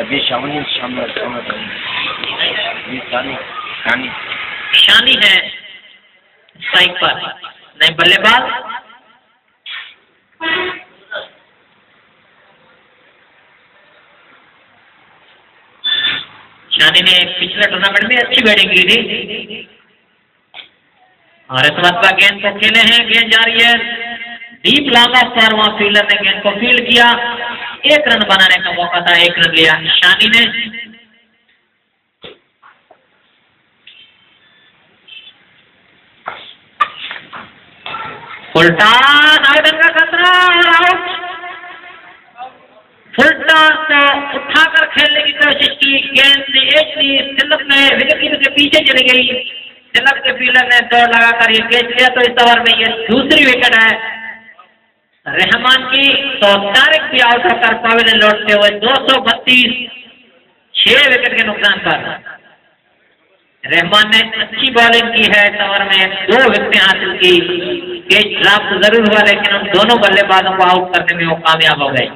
अभी शानी है स्ट्राइक पर, नहीं बल्लेबाज। शानी ने पिछले टूर्नामेंट में अच्छी बैटिंग की थी और इस वक्त गेंद को खेले हैं, गेंद जा रही है डीप लॉन्ग ऑफ पर, वहां फील्डर ने गेंद को फील्ड किया, 1 रन बनाने का मौका था, 1 रन लिया शानी ने। उल्टा नागदन का खतरा और आउट। फुलटा को उठाकर खेलने की कोशिश की, गेंद ने एक तिलक में विकेट कीपर के पीछे चली गई, तिलक के फील्डर ने दौड़ लगाकर ये कैच लिया। तो इस ओवर में ये दूसरी विकेट है रहमान की। तो तारिक भी आउट होकर पवेलियन लौटते हुए 232, 6 विकेट के नुकसान पर। रहमान ने अच्छी बॉलिंग की है इस ओवर में, 2 विकेटें हासिल की। कैच ड्रॉप जरूर हुआ लेकिन उन दोनों बल्लेबाजों को आउट करने में वो कामयाब हो गए।